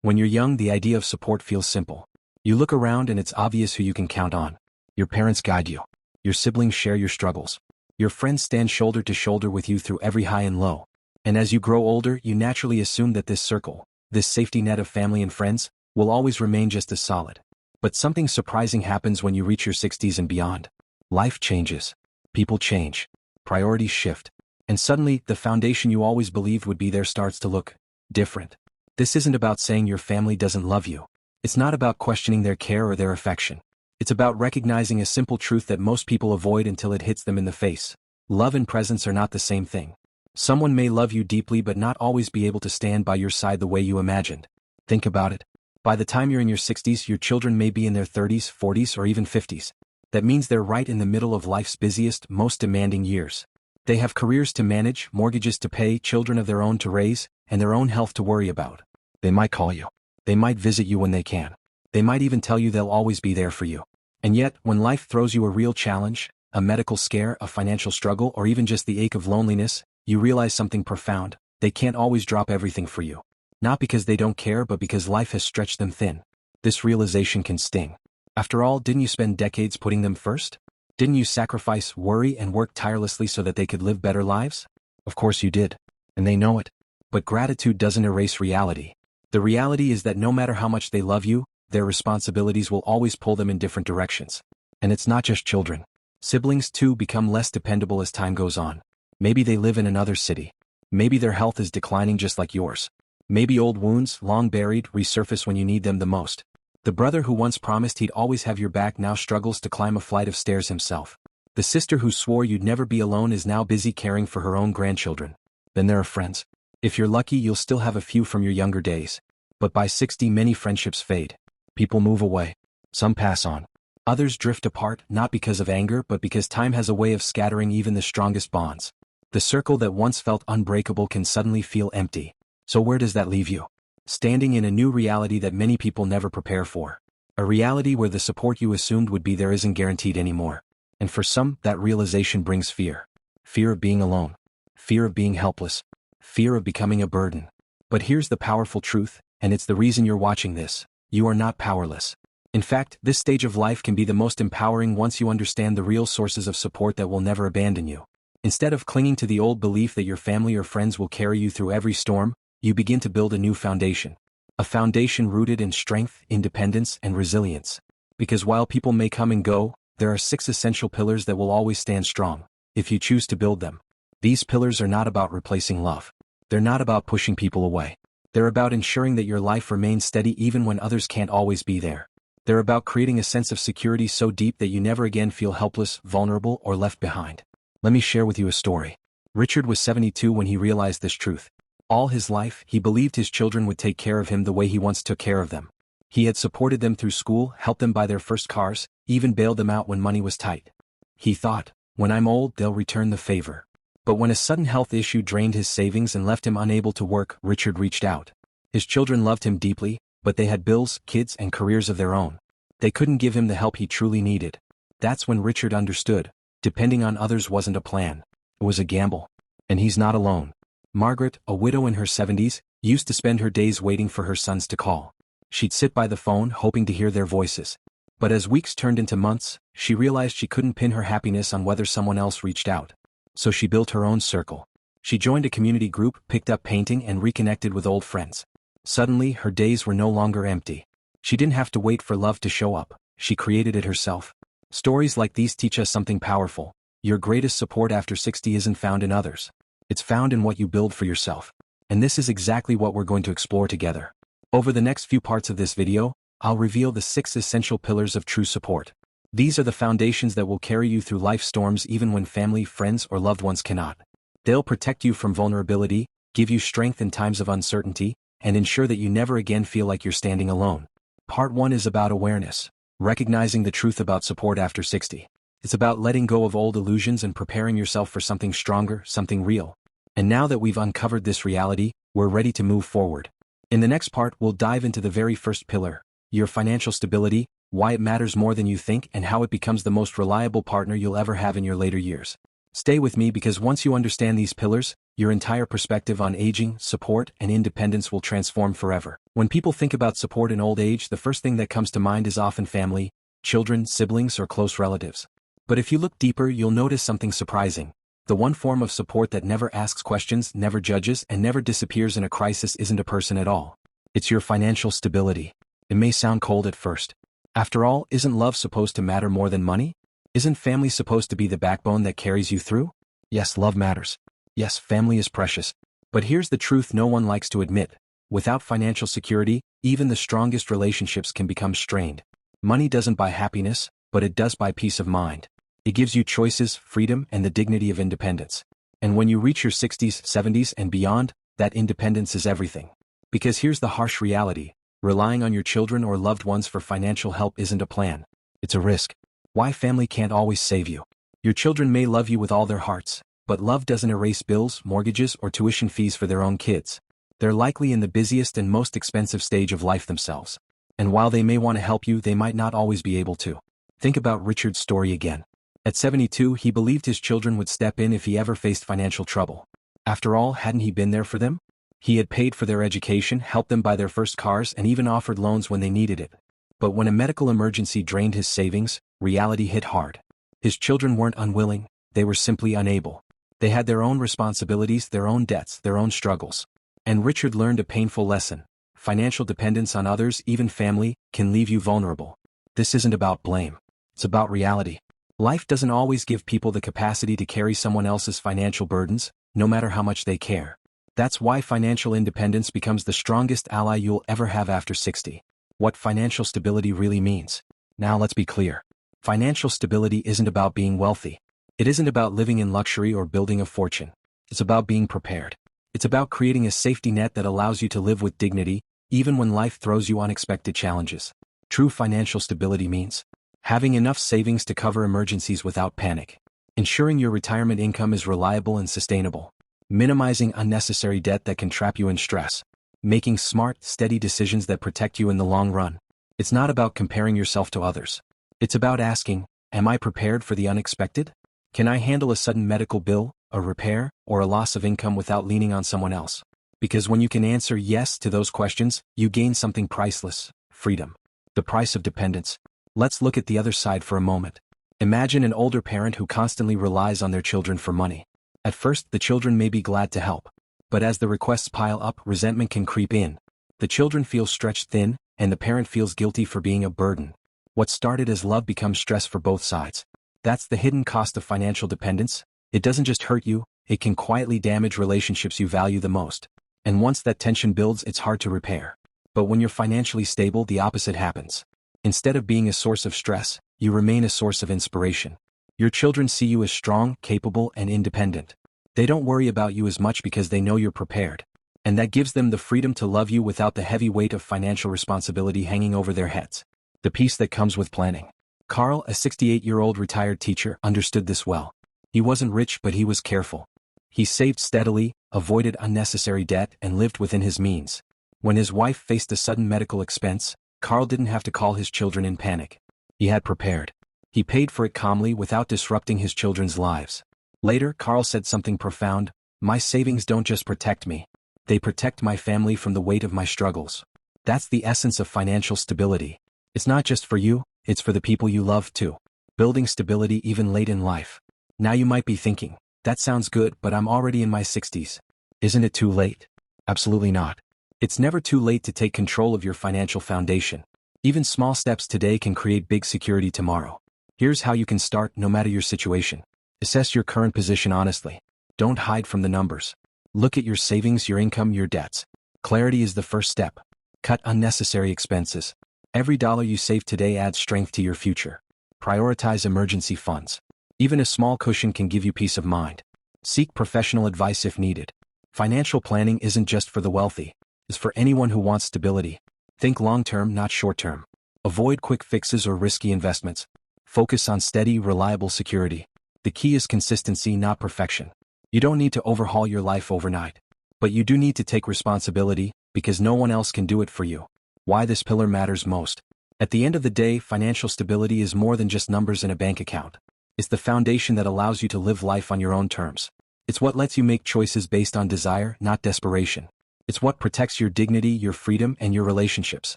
When you're young, the idea of support feels simple. You look around and it's obvious who you can count on. Your parents guide you. Your siblings share your struggles. Your friends stand shoulder to shoulder with you through every high and low. And as you grow older, you naturally assume that this circle, this safety net of family and friends, will always remain just as solid. But something surprising happens when you reach your 60s and beyond. Life changes. People change. Priorities shift. And suddenly, the foundation you always believed would be there starts to look different. This isn't about saying your family doesn't love you. It's not about questioning their care or their affection. It's about recognizing a simple truth that most people avoid until it hits them in the face. Love and presence are not the same thing. Someone may love you deeply but not always be able to stand by your side the way you imagined. Think about it. By the time you're in your 60s, your children may be in their 30s, 40s, or even 50s. That means they're right in the middle of life's busiest, most demanding years. They have careers to manage, mortgages to pay, children of their own to raise, and their own health to worry about. They might call you. They might visit you when they can. They might even tell you they'll always be there for you. And yet, when life throws you a real challenge, a medical scare, a financial struggle, or even just the ache of loneliness, you realize something profound. They can't always drop everything for you. Not because they don't care, but because life has stretched them thin. This realization can sting. After all, didn't you spend decades putting them first? Didn't you sacrifice, worry, and work tirelessly so that they could live better lives? Of course you did. And they know it. But gratitude doesn't erase reality. The reality is that no matter how much they love you, their responsibilities will always pull them in different directions. And it's not just children. Siblings too become less dependable as time goes on. Maybe they live in another city. Maybe their health is declining just like yours. Maybe old wounds, long buried, resurface when you need them the most. The brother who once promised he'd always have your back now struggles to climb a flight of stairs himself. The sister who swore you'd never be alone is now busy caring for her own grandchildren. Then there are friends. If you're lucky, you'll still have a few from your younger days. But by 60, many friendships fade. People move away. Some pass on. Others drift apart, not because of anger, but because time has a way of scattering even the strongest bonds. The circle that once felt unbreakable can suddenly feel empty. So where does that leave you? Standing in a new reality that many people never prepare for. A reality where the support you assumed would be there isn't guaranteed anymore. And for some, that realization brings fear. Fear of being alone. Fear of being helpless. Fear of becoming a burden. But here's the powerful truth, and it's the reason you're watching this. You are not powerless. In fact, this stage of life can be the most empowering once you understand the real sources of support that will never abandon you. Instead of clinging to the old belief that your family or friends will carry you through every storm, you begin to build a new foundation. A foundation rooted in strength, independence, and resilience. Because while people may come and go, there are 6 essential pillars that will always stand strong, if you choose to build them. These pillars are not about replacing love. They're not about pushing people away. They're about ensuring that your life remains steady even when others can't always be there. They're about creating a sense of security so deep that you never again feel helpless, vulnerable, or left behind. Let me share with you a story. Richard was 72 when he realized this truth. All his life, he believed his children would take care of him the way he once took care of them. He had supported them through school, helped them buy their first cars, even bailed them out when money was tight. He thought, when I'm old, they'll return the favor. But when a sudden health issue drained his savings and left him unable to work, Richard reached out. His children loved him deeply, but they had bills, kids, and careers of their own. They couldn't give him the help he truly needed. That's when Richard understood. Depending on others wasn't a plan. It was a gamble. And he's not alone. Margaret, a widow in her 70s, used to spend her days waiting for her sons to call. She'd sit by the phone hoping to hear their voices. But as weeks turned into months, she realized she couldn't pin her happiness on whether someone else reached out. So she built her own circle. She joined a community group, picked up painting, and reconnected with old friends. Suddenly, her days were no longer empty. She didn't have to wait for love to show up. She created it herself. Stories like these teach us something powerful. Your greatest support after 60 isn't found in others. It's found in what you build for yourself. And this is exactly what we're going to explore together. Over the next few parts of this video, I'll reveal the 6 essential pillars of true support. These are the foundations that will carry you through life's storms even when family, friends, or loved ones cannot. They'll protect you from vulnerability, give you strength in times of uncertainty, and ensure that you never again feel like you're standing alone. Part 1 is about awareness, recognizing the truth about support after 60. It's about letting go of old illusions and preparing yourself for something stronger, something real. And now that we've uncovered this reality, we're ready to move forward. In the next part, we'll dive into the very first pillar, your financial stability, why it matters more than you think, and how it becomes the most reliable partner you'll ever have in your later years. Stay with me because once you understand these pillars, your entire perspective on aging, support, and independence will transform forever. When people think about support in old age, the first thing that comes to mind is often family, children, siblings, or close relatives. But if you look deeper, you'll notice something surprising. The one form of support that never asks questions, never judges, and never disappears in a crisis isn't a person at all. It's your financial stability. It may sound cold at first. After all, isn't love supposed to matter more than money? Isn't family supposed to be the backbone that carries you through? Yes, love matters. Yes, family is precious. But here's the truth no one likes to admit. Without financial security, even the strongest relationships can become strained. Money doesn't buy happiness, but it does buy peace of mind. It gives you choices, freedom, and the dignity of independence. And when you reach your 60s, 70s, and beyond, that independence is everything. Because here's the harsh reality. Relying on your children or loved ones for financial help isn't a plan. It's a risk. Why family can't always save you. Your children may love you with all their hearts, but love doesn't erase bills, mortgages, or tuition fees for their own kids. They're likely in the busiest and most expensive stage of life themselves. And while they may want to help you, they might not always be able to. Think about Richard's story again. At 72, he believed his children would step in if he ever faced financial trouble. After all, hadn't he been there for them? He had paid for their education, helped them buy their first cars, and even offered loans when they needed it. But when a medical emergency drained his savings, reality hit hard. His children weren't unwilling, they were simply unable. They had their own responsibilities, their own debts, their own struggles. And Richard learned a painful lesson. Financial dependence on others, even family, can leave you vulnerable. This isn't about blame. It's about reality. Life doesn't always give people the capacity to carry someone else's financial burdens, no matter how much they care. That's why financial independence becomes the strongest ally you'll ever have after 60. What financial stability really means. Now let's be clear. Financial stability isn't about being wealthy. It isn't about living in luxury or building a fortune. It's about being prepared. It's about creating a safety net that allows you to live with dignity, even when life throws you unexpected challenges. True financial stability means having enough savings to cover emergencies without panic, ensuring your retirement income is reliable and sustainable, minimizing unnecessary debt that can trap you in stress, making smart, steady decisions that protect you in the long run. It's not about comparing yourself to others. It's about asking, am I prepared for the unexpected? Can I handle a sudden medical bill, a repair, or a loss of income without leaning on someone else? Because when you can answer yes to those questions, you gain something priceless: freedom. The price of dependence. Let's look at the other side for a moment. Imagine an older parent who constantly relies on their children for money. At first, the children may be glad to help. But as the requests pile up, resentment can creep in. The children feel stretched thin, and the parent feels guilty for being a burden. What started as love becomes stress for both sides. That's the hidden cost of financial dependence. It doesn't just hurt you, it can quietly damage relationships you value the most. And once that tension builds, it's hard to repair. But when you're financially stable, the opposite happens. Instead of being a source of stress, you remain a source of inspiration. Your children see you as strong, capable, and independent. They don't worry about you as much because they know you're prepared. And that gives them the freedom to love you without the heavy weight of financial responsibility hanging over their heads. The peace that comes with planning. Carl, a 68-year-old retired teacher, understood this well. He wasn't rich, but he was careful. He saved steadily, avoided unnecessary debt, and lived within his means. When his wife faced a sudden medical expense, Carl didn't have to call his children in panic. He had prepared. He paid for it calmly without disrupting his children's lives. Later, Carl said something profound: "My savings don't just protect me. They protect my family from the weight of my struggles." That's the essence of financial stability. It's not just for you, it's for the people you love too. Building stability even late in life. Now you might be thinking, that sounds good, but I'm already in my 60s. Isn't it too late? Absolutely not. It's never too late to take control of your financial foundation. Even small steps today can create big security tomorrow. Here's how you can start, no matter your situation. Assess your current position honestly. Don't hide from the numbers. Look at your savings, your income, your debts. Clarity is the first step. Cut unnecessary expenses. Every dollar you save today adds strength to your future. Prioritize emergency funds. Even a small cushion can give you peace of mind. Seek professional advice if needed. Financial planning isn't just for the wealthy. It's for anyone who wants stability. Think long-term, not short-term. Avoid quick fixes or risky investments. Focus on steady, reliable security. The key is consistency, not perfection. You don't need to overhaul your life overnight. But you do need to take responsibility, because no one else can do it for you. Why this pillar matters most. At the end of the day, financial stability is more than just numbers in a bank account. It's the foundation that allows you to live life on your own terms. It's what lets you make choices based on desire, not desperation. It's what protects your dignity, your freedom, and your relationships.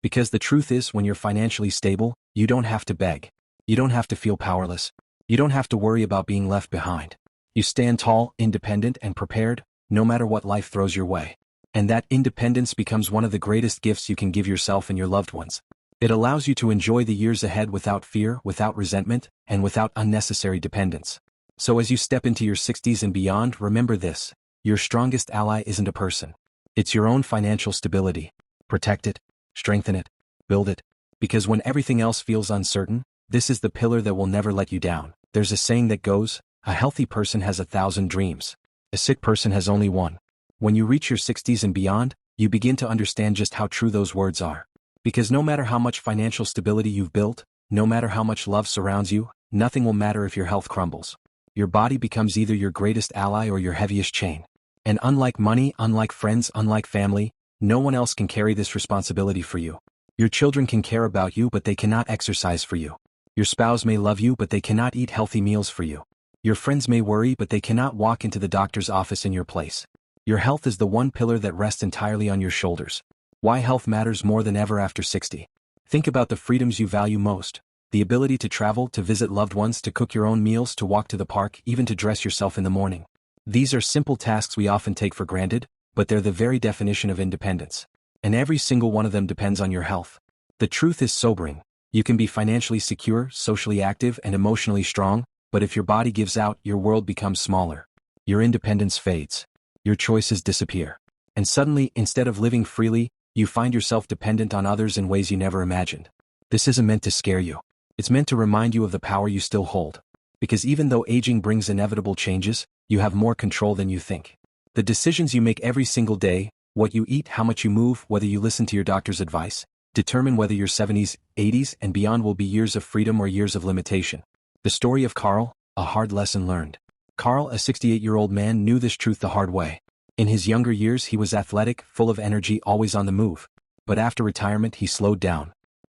Because the truth is, when you're financially stable, you don't have to beg. You don't have to feel powerless. You don't have to worry about being left behind. You stand tall, independent, and prepared, no matter what life throws your way. And that independence becomes one of the greatest gifts you can give yourself and your loved ones. It allows you to enjoy the years ahead without fear, without resentment, and without unnecessary dependence. So as you step into your 60s and beyond, remember this: your strongest ally isn't a person. It's your own financial stability. Protect it, strengthen it, build it. Because when everything else feels uncertain, this is the pillar that will never let you down. There's a saying that goes, a healthy person has 1,000 dreams. A sick person has only one. When you reach your 60s and beyond, you begin to understand just how true those words are. Because no matter how much financial stability you've built, no matter how much love surrounds you, nothing will matter if your health crumbles. Your body becomes either your greatest ally or your heaviest chain. And unlike money, unlike friends, unlike family, no one else can carry this responsibility for you. Your children can care about you, but they cannot exercise for you. Your spouse may love you, but they cannot eat healthy meals for you. Your friends may worry, but they cannot walk into the doctor's office in your place. Your health is the one pillar that rests entirely on your shoulders. Why health matters more than ever after 60. Think about the freedoms you value most. The ability to travel, to visit loved ones, to cook your own meals, to walk to the park, even to dress yourself in the morning. These are simple tasks we often take for granted, but they're the very definition of independence. And every single one of them depends on your health. The truth is sobering. You can be financially secure, socially active, and emotionally strong, but if your body gives out, your world becomes smaller. Your independence fades. Your choices disappear. And suddenly, instead of living freely, you find yourself dependent on others in ways you never imagined. This isn't meant to scare you. It's meant to remind you of the power you still hold. Because even though aging brings inevitable changes, you have more control than you think. The decisions you make every single day, what you eat, how much you move, whether you listen to your doctor's advice, determine whether your 70s, 80s, and beyond will be years of freedom or years of limitation. The story of Carl, a hard lesson learned. Carl, a 68-year-old man, knew this truth the hard way. In his younger years, he was athletic, full of energy, always on the move. But after retirement, he slowed down.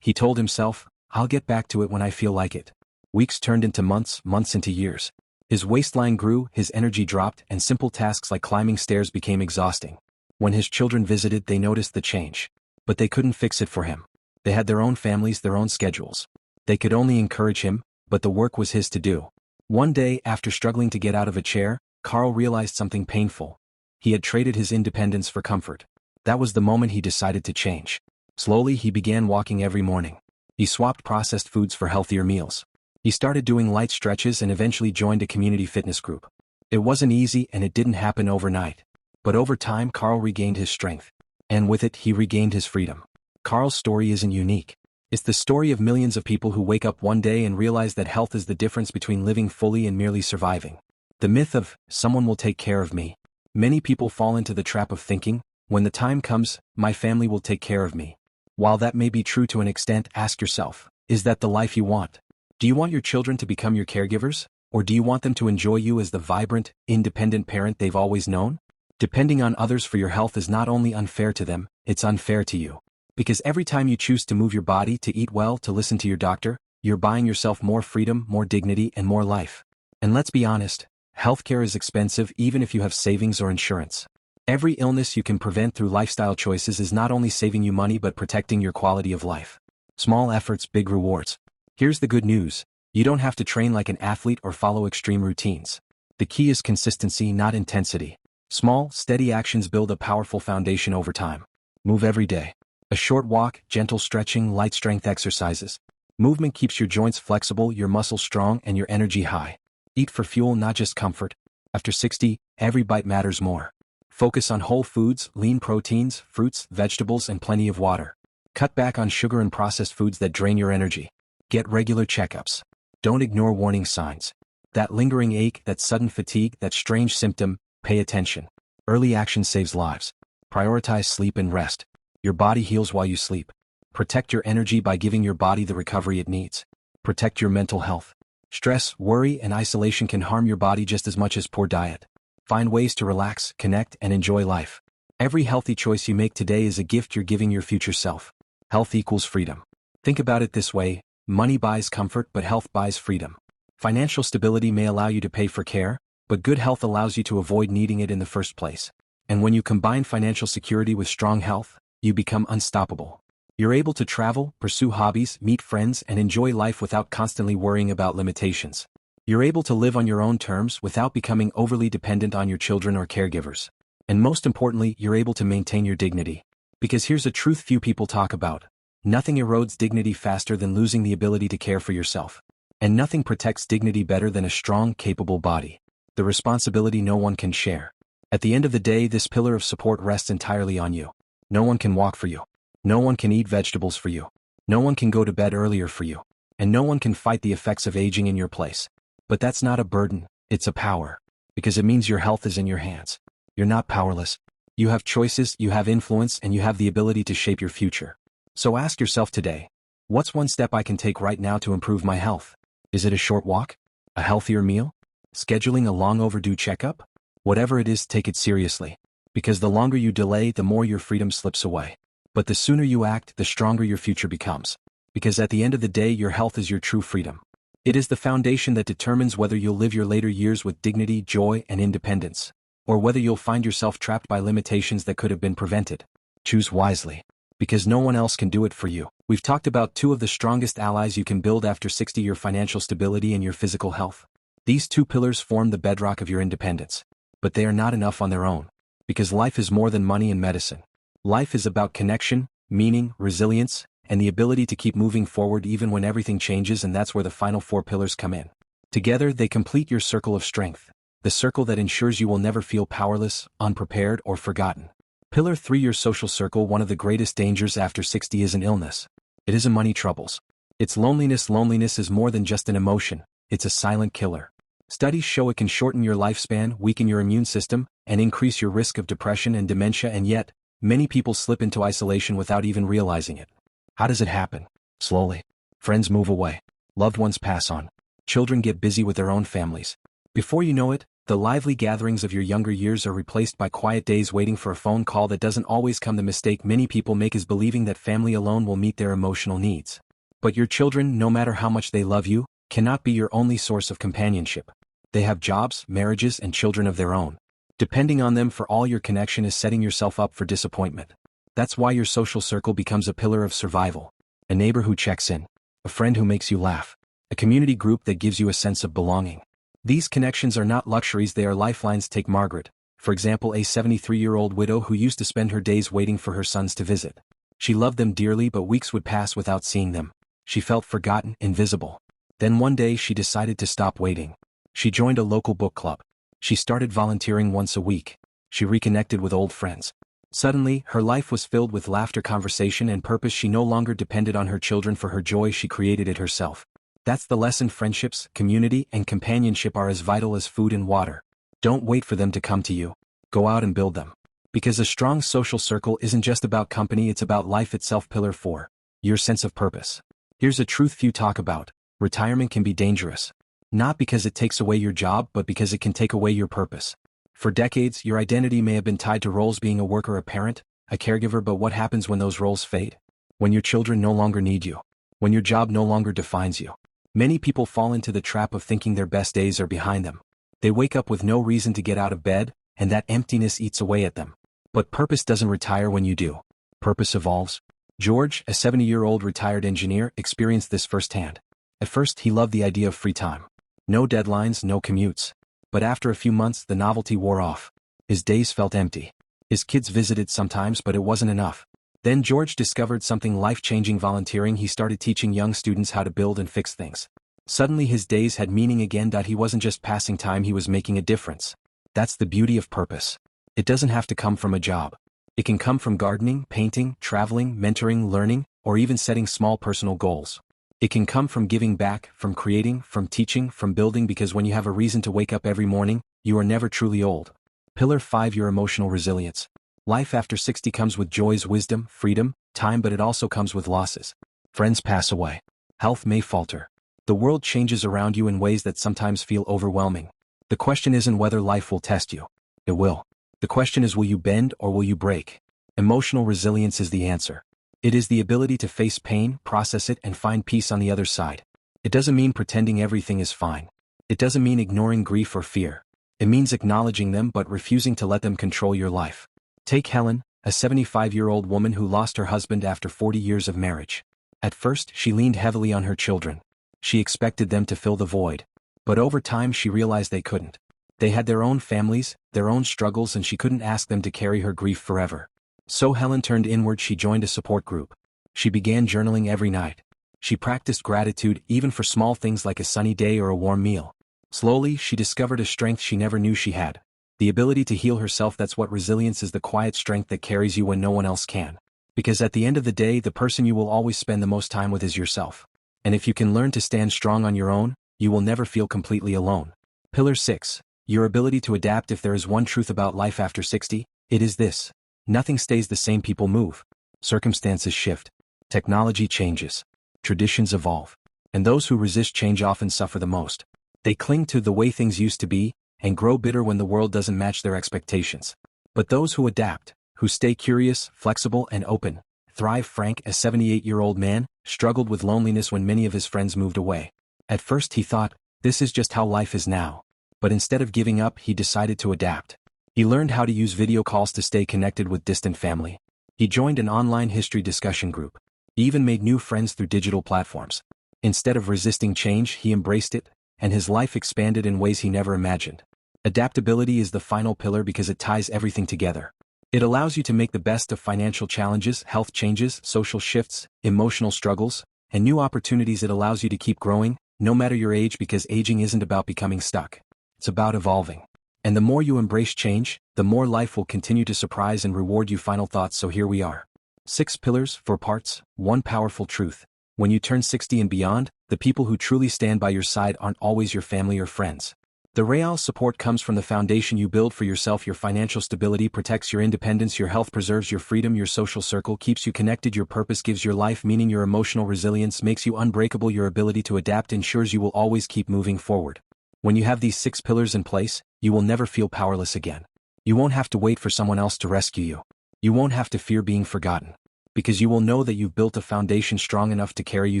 He told himself, I'll get back to it when I feel like it. Weeks turned into months, months into years. His waistline grew, his energy dropped, and simple tasks like climbing stairs became exhausting. When his children visited, they noticed the change. But they couldn't fix it for him. They had their own families, their own schedules. They could only encourage him, but the work was his to do. One day, after struggling to get out of a chair, Carl realized something painful. He had traded his independence for comfort. That was the moment he decided to change. Slowly, he began walking every morning. He swapped processed foods for healthier meals. He started doing light stretches and eventually joined a community fitness group. It wasn't easy and it didn't happen overnight. But over time, Carl regained his strength. And with it, he regained his freedom. Carl's story isn't unique. It's the story of millions of people who wake up one day and realize that health is the difference between living fully and merely surviving. The myth of, someone will take care of me. Many people fall into the trap of thinking, when the time comes, my family will take care of me. While that may be true to an extent, ask yourself, is that the life you want? Do you want your children to become your caregivers? Or do you want them to enjoy you as the vibrant, independent parent they've always known? Depending on others for your health is not only unfair to them, it's unfair to you. Because every time you choose to move your body, to eat well, to listen to your doctor, you're buying yourself more freedom, more dignity, and more life. And let's be honest, healthcare is expensive even if you have savings or insurance. Every illness you can prevent through lifestyle choices is not only saving you money but protecting your quality of life. Small efforts, big rewards. Here's the good news. You don't have to train like an athlete or follow extreme routines. The key is consistency, not intensity. Small, steady actions build a powerful foundation over time. Move every day. A short walk, gentle stretching, light strength exercises. Movement keeps your joints flexible, your muscles strong, and your energy high. Eat for fuel, not just comfort. After 60, every bite matters more. Focus on whole foods, lean proteins, fruits, vegetables, and plenty of water. Cut back on sugar and processed foods that drain your energy. Get regular checkups. Don't ignore warning signs. That lingering ache, that sudden fatigue, that strange symptom, pay attention. Early action saves lives. Prioritize sleep and rest. Your body heals while you sleep. Protect your energy by giving your body the recovery it needs. Protect your mental health. Stress, worry, and isolation can harm your body just as much as poor diet. Find ways to relax, connect, and enjoy life. Every healthy choice you make today is a gift you're giving your future self. Health equals freedom. Think about it this way. Money buys comfort, but health buys freedom. Financial stability may allow you to pay for care, but good health allows you to avoid needing it in the first place. And when you combine financial security with strong health, you become unstoppable. You're able to travel, pursue hobbies, meet friends, and enjoy life without constantly worrying about limitations. You're able to live on your own terms without becoming overly dependent on your children or caregivers. And most importantly, you're able to maintain your dignity. Because here's a truth few people talk about. Nothing erodes dignity faster than losing the ability to care for yourself. And nothing protects dignity better than a strong, capable body. The responsibility no one can share. At the end of the day, this pillar of support rests entirely on you. No one can walk for you. No one can eat vegetables for you. No one can go to bed earlier for you. And no one can fight the effects of aging in your place. But that's not a burden, it's a power. Because it means your health is in your hands. You're not powerless. You have choices, you have influence, and you have the ability to shape your future. So ask yourself today, what's one step I can take right now to improve my health? Is it a short walk? A healthier meal? Scheduling a long overdue checkup? Whatever it is, take it seriously. Because the longer you delay, the more your freedom slips away. But the sooner you act, the stronger your future becomes. Because at the end of the day, your health is your true freedom. It is the foundation that determines whether you'll live your later years with dignity, joy, and independence, or whether you'll find yourself trapped by limitations that could have been prevented. Choose wisely. Because no one else can do it for you. We've talked about two of the strongest allies you can build after 60: your financial stability and your physical health. These two pillars form the bedrock of your independence. But they are not enough on their own. Because life is more than money and medicine. Life is about connection, meaning, resilience, and the ability to keep moving forward even when everything changes, and that's where the final four pillars come in. Together, they complete your circle of strength, the circle that ensures you will never feel powerless, unprepared, or forgotten. Pillar 3: your social circle. One of the greatest dangers after 60 is an illness. It isn't money troubles. It's loneliness. Loneliness is more than just an emotion, it's a silent killer. Studies show it can shorten your lifespan, weaken your immune system, and increase your risk of depression and dementia, and yet, many people slip into isolation without even realizing it. How does it happen? Slowly. Friends move away. Loved ones pass on. Children get busy with their own families. Before you know it, the lively gatherings of your younger years are replaced by quiet days waiting for a phone call that doesn't always come. The mistake many people make is believing that family alone will meet their emotional needs. But your children, no matter how much they love you, cannot be your only source of companionship. They have jobs, marriages, and children of their own. Depending on them for all your connection is setting yourself up for disappointment. That's why your social circle becomes a pillar of survival. A neighbor who checks in. A friend who makes you laugh. A community group that gives you a sense of belonging. These connections are not luxuries, they are lifelines. Take Margaret, for example, a 73-year-old widow who used to spend her days waiting for her sons to visit. She loved them dearly, but weeks would pass without seeing them. She felt forgotten, invisible. Then one day she decided to stop waiting. She joined a local book club. She started volunteering once a week. She reconnected with old friends. Suddenly, her life was filled with laughter, conversation, and purpose. She no longer depended on her children for her joy, she created it herself. That's the lesson. Friendships, community, and companionship are as vital as food and water. Don't wait for them to come to you. Go out and build them. Because a strong social circle isn't just about company, it's about life itself. Pillar 4. Your sense of purpose. Here's a truth few talk about. Retirement can be dangerous. Not because it takes away your job, but because it can take away your purpose. For decades, your identity may have been tied to roles: being a worker, a parent, a caregiver. But what happens when those roles fade? When your children no longer need you? When your job no longer defines you? Many people fall into the trap of thinking their best days are behind them. They wake up with no reason to get out of bed, and that emptiness eats away at them. But purpose doesn't retire when you do. Purpose evolves. George, a 70-year-old retired engineer, experienced this firsthand. At first, he loved the idea of free time. No deadlines, no commutes. But after a few months, the novelty wore off. His days felt empty. His kids visited sometimes, but it wasn't enough. Then George discovered something life-changing: volunteering. He started teaching young students how to build and fix things. Suddenly his days had meaning again. He wasn't just passing time, he was making a difference. That's the beauty of purpose. It doesn't have to come from a job. It can come from gardening, painting, traveling, mentoring, learning, or even setting small personal goals. It can come from giving back, from creating, from teaching, from building, because when you have a reason to wake up every morning, you are never truly old. Pillar 5: your emotional resilience. Life after 60 comes with joys, wisdom, freedom, time, but it also comes with losses. Friends pass away. Health may falter. The world changes around you in ways that sometimes feel overwhelming. The question isn't whether life will test you. It will. The question is, will you bend or will you break? Emotional resilience is the answer. It is the ability to face pain, process it, and find peace on the other side. It doesn't mean pretending everything is fine. It doesn't mean ignoring grief or fear. It means acknowledging them but refusing to let them control your life. Take Helen, a 75-year-old woman who lost her husband after 40 years of marriage. At first, she leaned heavily on her children. She expected them to fill the void. But over time she realized they couldn't. They had their own families, their own struggles, and she couldn't ask them to carry her grief forever. So Helen turned inward. She joined a support group. She began journaling every night. She practiced gratitude even for small things like a sunny day or a warm meal. Slowly, she discovered a strength she never knew she had. The ability to heal herself. That's what resilience is, the quiet strength that carries you when no one else can. Because at the end of the day, the person you will always spend the most time with is yourself. And if you can learn to stand strong on your own, you will never feel completely alone. Pillar 6. Your ability to adapt. If there is one truth about life after 60, it is this: nothing stays the same. People move. Circumstances shift. Technology changes. Traditions evolve. And those who resist change often suffer the most. They cling to the way things used to be, and grow bitter when the world doesn't match their expectations. But those who adapt, who stay curious, flexible, and open, thrive. Frank, a 78-year-old man, struggled with loneliness when many of his friends moved away. At first he thought, this is just how life is now. But instead of giving up, he decided to adapt. He learned how to use video calls to stay connected with distant family. He joined an online history discussion group. He even made new friends through digital platforms. Instead of resisting change, he embraced it, and his life expanded in ways he never imagined. Adaptability is the final pillar because it ties everything together. It allows you to make the best of financial challenges, health changes, social shifts, emotional struggles, and new opportunities. It allows you to keep growing, no matter your age, because aging isn't about becoming stuck. It's about evolving. And the more you embrace change, the more life will continue to surprise and reward you. Final thoughts. So here we are. 6 pillars, 4 parts, 1 powerful truth. When you turn 60 and beyond, the people who truly stand by your side aren't always your family or friends. The real support comes from the foundation you build for yourself. Your financial stability protects your independence, your health preserves your freedom, your social circle keeps you connected, your purpose gives your life meaning, your emotional resilience makes you unbreakable, your ability to adapt ensures you will always keep moving forward. When you have these 6 pillars in place, you will never feel powerless again. You won't have to wait for someone else to rescue you. You won't have to fear being forgotten. Because you will know that you've built a foundation strong enough to carry you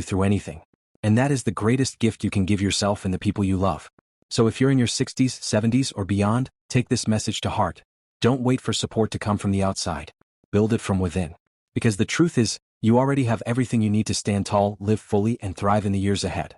through anything. And that is the greatest gift you can give yourself and the people you love. So if you're in your 60s, 70s, or beyond, take this message to heart. Don't wait for support to come from the outside. Build it from within. Because the truth is, you already have everything you need to stand tall, live fully, and thrive in the years ahead.